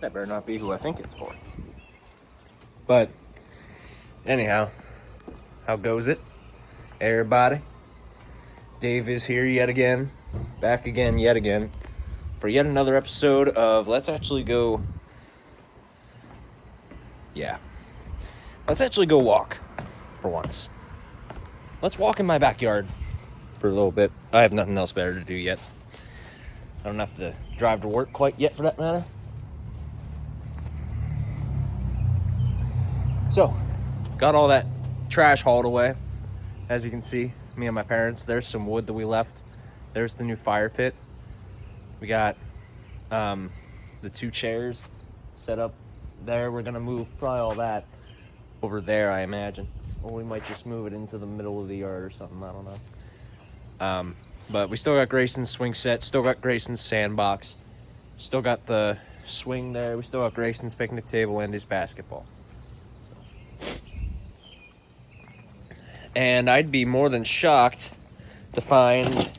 That better not be who I think it's for. But, anyhow, how goes it? Hey, everybody. Dave is here yet again. Back again yet again. For yet another episode of Let's Actually Go... Yeah. Let's actually go walk. For once. Let's walk in my backyard for a little bit. I have nothing else better to do yet. I don't have to drive to work quite yet, for that matter. So, got all that trash hauled away. As you can see, me and my parents, there's some wood that we left. There's the new fire pit. We got the 2 chairs set up there. We're going to move probably all that over there, I imagine. Or we might just move it into the middle of the yard or something, I don't know. But we still got Grayson's swing set, still got Grayson's sandbox, still got the swing there, we still got Grayson's picnic table and his basketball. And I'd be more than shocked to find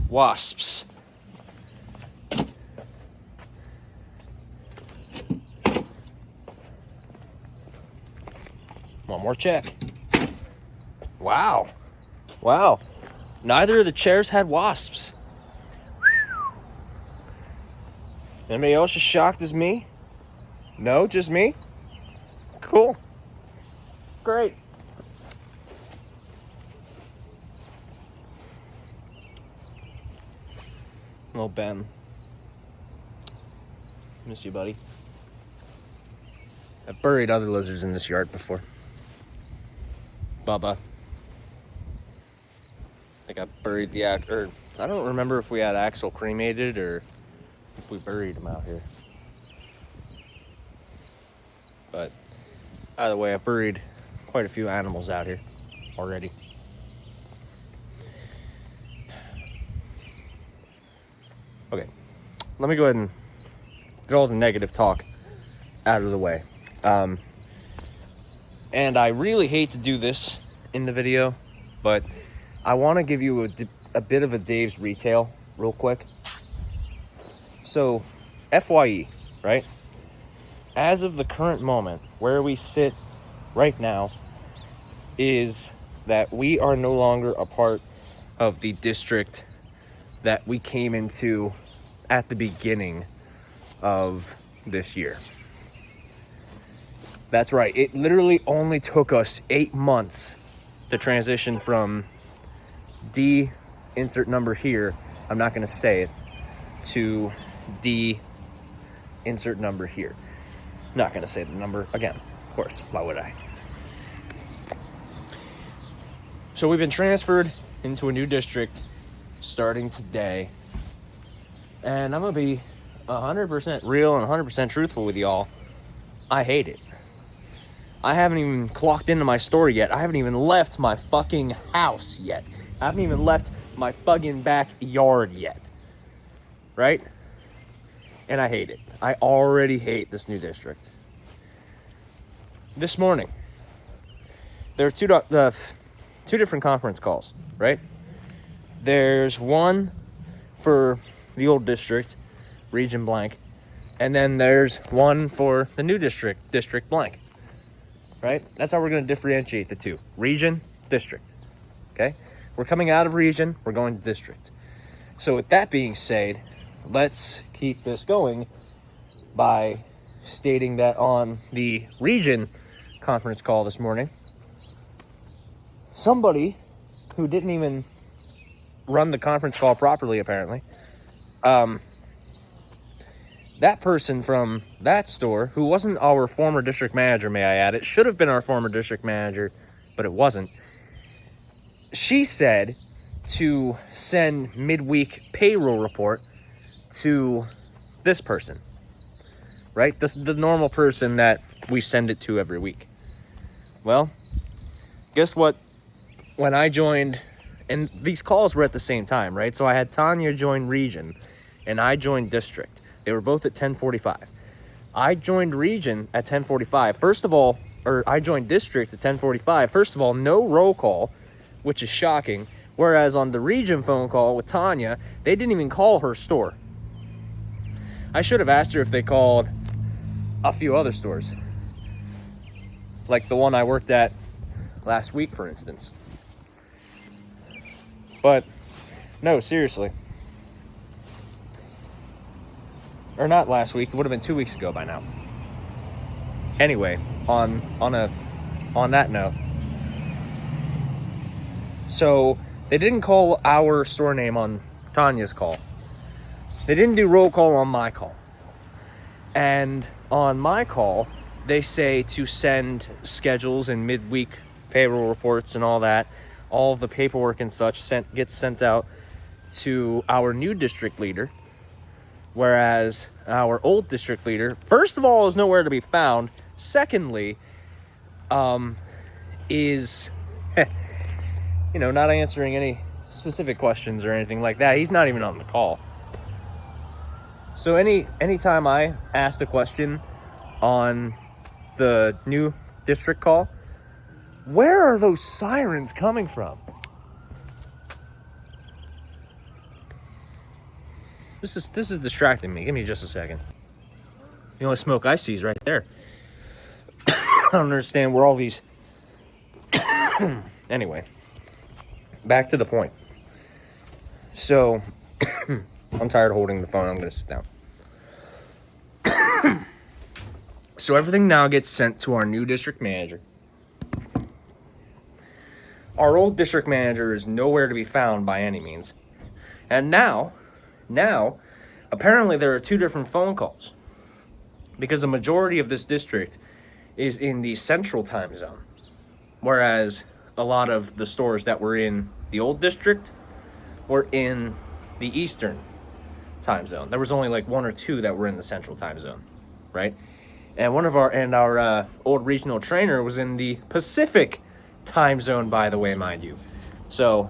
wasps. One more check. Wow. Neither of the chairs had wasps. Anybody else as shocked as me? No, just me? Cool. Great. Little Ben. Miss you, buddy. I've buried other lizards in this yard before. Bubba. I think I buried the or I don't remember if we had Axel cremated or if we buried him out here. But either way, I've buried quite a few animals out here already. Okay, let me go ahead and get all the negative talk out of the way. And I really hate to do this in the video, but I want to give you a bit of a Dave's retail real quick. So, FYE, right? As of the current moment, where we sit right now is that we are no longer a part of the district that we came into at the beginning of this year. That's right. It literally only took us 8 months to transition from D, insert number here, I'm not going to say it, to D, insert number here. Not going to say the number again. Of course, why would I? So we've been transferred into a new district starting today. And I'm going to be 100% real and 100% truthful with y'all. I hate it. I haven't even clocked into my store yet. I haven't even left my fucking house yet. I haven't even left my fucking backyard yet. Right? And I hate it. I already hate this new district. This morning, there are two different conference calls, right? There's one for the old district, region blank, and then there's one for the new district, district blank. Right? That's how we're going to differentiate the two. Region, district. Okay? We're coming out of region, we're going to district. So with that being said, let's keep this going by stating that on the region conference call this morning, somebody who didn't even run the conference call properly, apparently, that person from that store, who wasn't our former district manager, may I add, it should have been our former district manager, but it wasn't. She said to send midweek payroll report to this person, right? The normal person that we send it to every week. Well, guess what? When I joined, and these calls were at the same time, right? So I had Tanya join region, and I joined district. They were both at 10:45. I joined region at 10:45. First of all, I joined district at 10:45. First of all, no roll call, which is shocking. Whereas on the region phone call with Tanya, they didn't even call her store. I should have asked her if they called a few other stores, like the one I worked at last week, for instance. But no, seriously. Or not last week, it would have been 2 weeks ago by now. Anyway, on that note, so they didn't call our store name on Tanya's call. They didn't do roll call on my call. And on my call, they say to send schedules and midweek payroll reports and all that. All of the paperwork and such gets sent out to our new district leader, whereas our old district leader, first of all, is nowhere to be found. Secondly, is not answering any specific questions or anything like that. He's not even on the call. So anytime I asked a question on the new district call, where are those sirens coming from? This is distracting me. Give me just a second. The only smoke I see is right there. I don't understand where all these... Anyway, back to the point. So, I'm tired of holding the phone. I'm going to sit down. So everything now gets sent to our new district manager. Our old district manager is nowhere to be found by any means. And now, apparently there are 2 different phone calls. Because the majority of this district is in the central time zone. Whereas a lot of the stores that were in the old district were in the eastern time zone. There was only like 1 or 2 that were in the central time zone, right? And our old regional trainer was in the Pacific time zone, by the way, mind you. So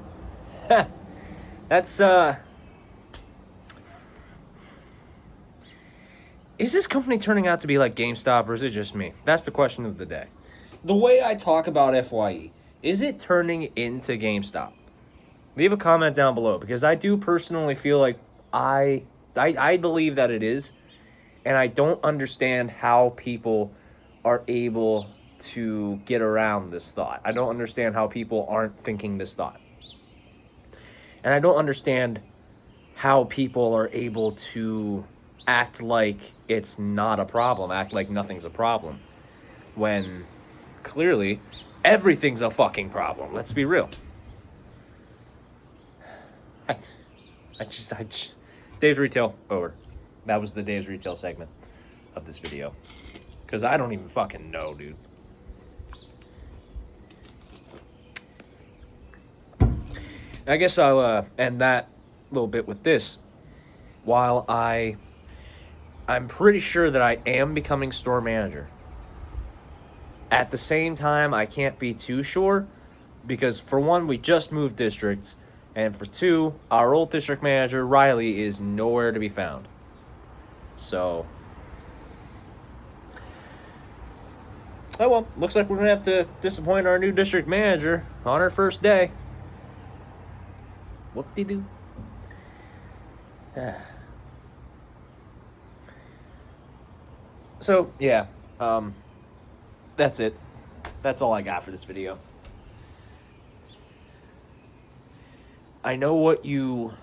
that's is this company turning out to be like GameStop, or is it just me? That's the question of the day. The way I talk about FYE, is it turning into GameStop? Leave a comment down below, because I do personally feel like I believe that it is, and I don't understand how people are able to get around this thought. I don't understand how people aren't thinking this thought. And I don't understand how people are able to act like it's not a problem, act like nothing's a problem, when clearly everything's a fucking problem. Let's be real. I just Dave's Retail, over. That was the Dave's Retail segment of this video. Because I don't even fucking know, dude. I guess I'll end that little bit with this. While I'm pretty sure that I am becoming store manager, at the same time, I can't be too sure, because for one, we just moved districts, and for 2, our old district manager, Riley, is nowhere to be found. So, oh well, looks like we're going to have to disappoint our new district manager on her first day. Whoop-de-doo. So, yeah, that's it. That's all I got for this video. I know what you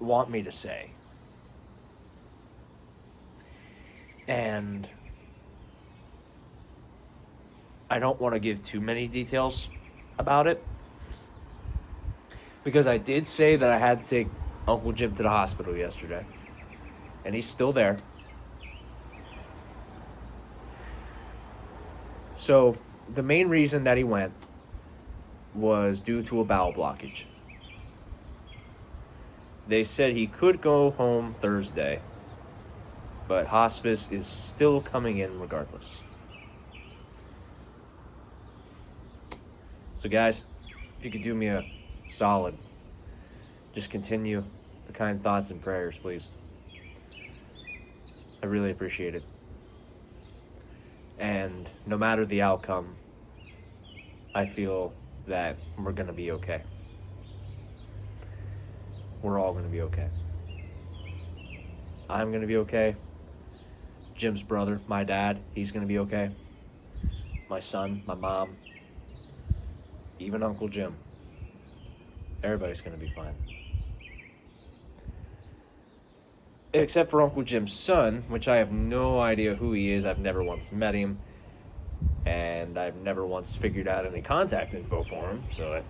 want me to say. And I don't want to give too many details about it, because I did say that I had to take Uncle Jim to the hospital yesterday, and he's still there. So the main reason that he went was due to a bowel blockage. They said he could go home Thursday, but hospice is still coming in regardless. So guys, if you could do me a solid, just continue the kind thoughts and prayers, please. I really appreciate it. And no matter the outcome, I feel that we're going to be okay. We're all going to be okay. I'm going to be okay. Jim's brother, my dad, he's going to be okay. My son, my mom, even Uncle Jim. Everybody's going to be fine. Except for Uncle Jim's son, which I have no idea who he is. I've never once met him. And I've never once figured out any contact info for him. So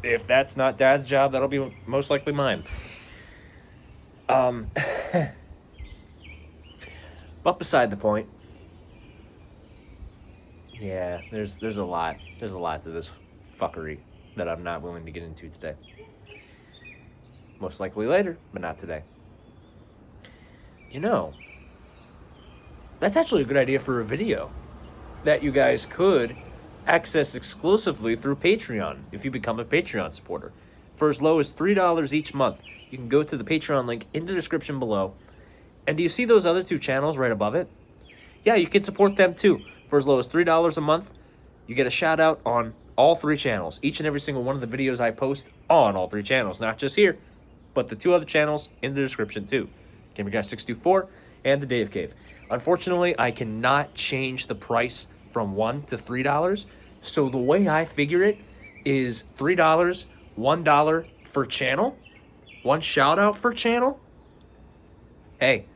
if that's not Dad's job, that'll be most likely mine. But beside the point, yeah, there's a lot. There's a lot to this fuckery that I'm not willing to get into today. Most likely later, but not today. You know, that's actually a good idea for a video that you guys could access exclusively through Patreon if you become a Patreon supporter. For as low as $3 each month, you can go to the Patreon link in the description below. And do you see those other two channels right above it? Yeah, you can support them too. For as low as $3 a month, you get a shout out on all three channels. Each and every single one of the videos I post on all three channels. Not just here, but the two other channels in the description too. Gamer Guy 624 and the Dave Cave. Unfortunately, I cannot change the price from $1 to $3. So the way I figure it is $3, $1 for channel, one shout out for channel. Hey,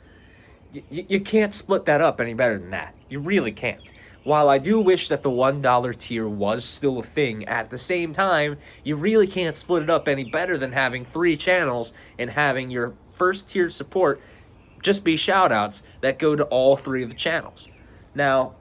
you can't split that up any better than that. You really can't. While I do wish that the $1 tier was still a thing, at the same time, you really can't split it up any better than having 3 channels and having your first tier support just be shout-outs that go to all 3 of the channels. Now,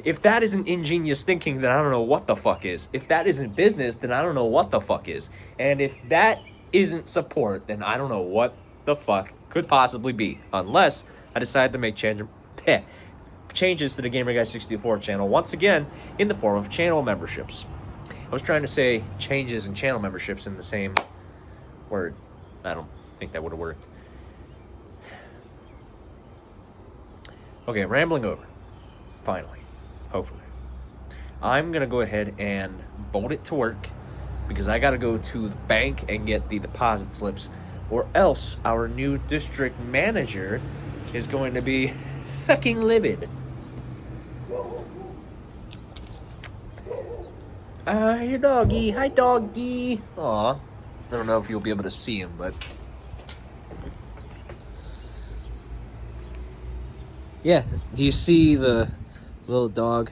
if that isn't ingenious thinking, then I don't know what the fuck is. If that isn't business, then I don't know what the fuck is. And if that isn't support, then I don't know what the fuck could possibly be. Unless I decide to make changes to the Gamer Guy 64 channel once again in the form of channel memberships. I was trying to say changes in channel memberships in the same word. I don't think that would have worked. Okay, rambling over. Finally. Hopefully. I'm going to go ahead and bolt it to work because I got to go to the bank and get the deposit slips, or else our new district manager is going to be fucking livid. Hi, doggy. Hi, doggy. Aw. I don't know if you'll be able to see him, but... yeah, do you see the little dog?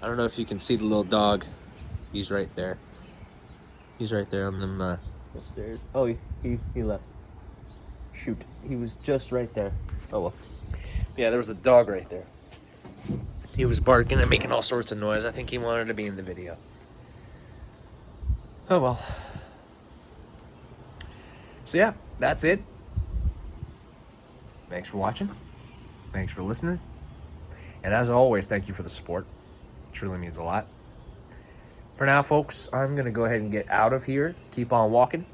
I don't know if you can see the little dog. He's right there. He's right there on them stairs. Oh, he left. Shoot, he was just right there. Oh well. Yeah, there was a dog right there. He was barking and making all sorts of noise. I think he wanted to be in the video. Oh well. So yeah, that's it. Thanks for watching. Thanks for listening. And as always, thank you for the support. It truly means a lot. For now, folks, I'm going to go ahead and get out of here. Keep on walking.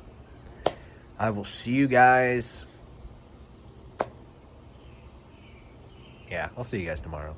I will see you guys. Yeah, I'll see you guys tomorrow.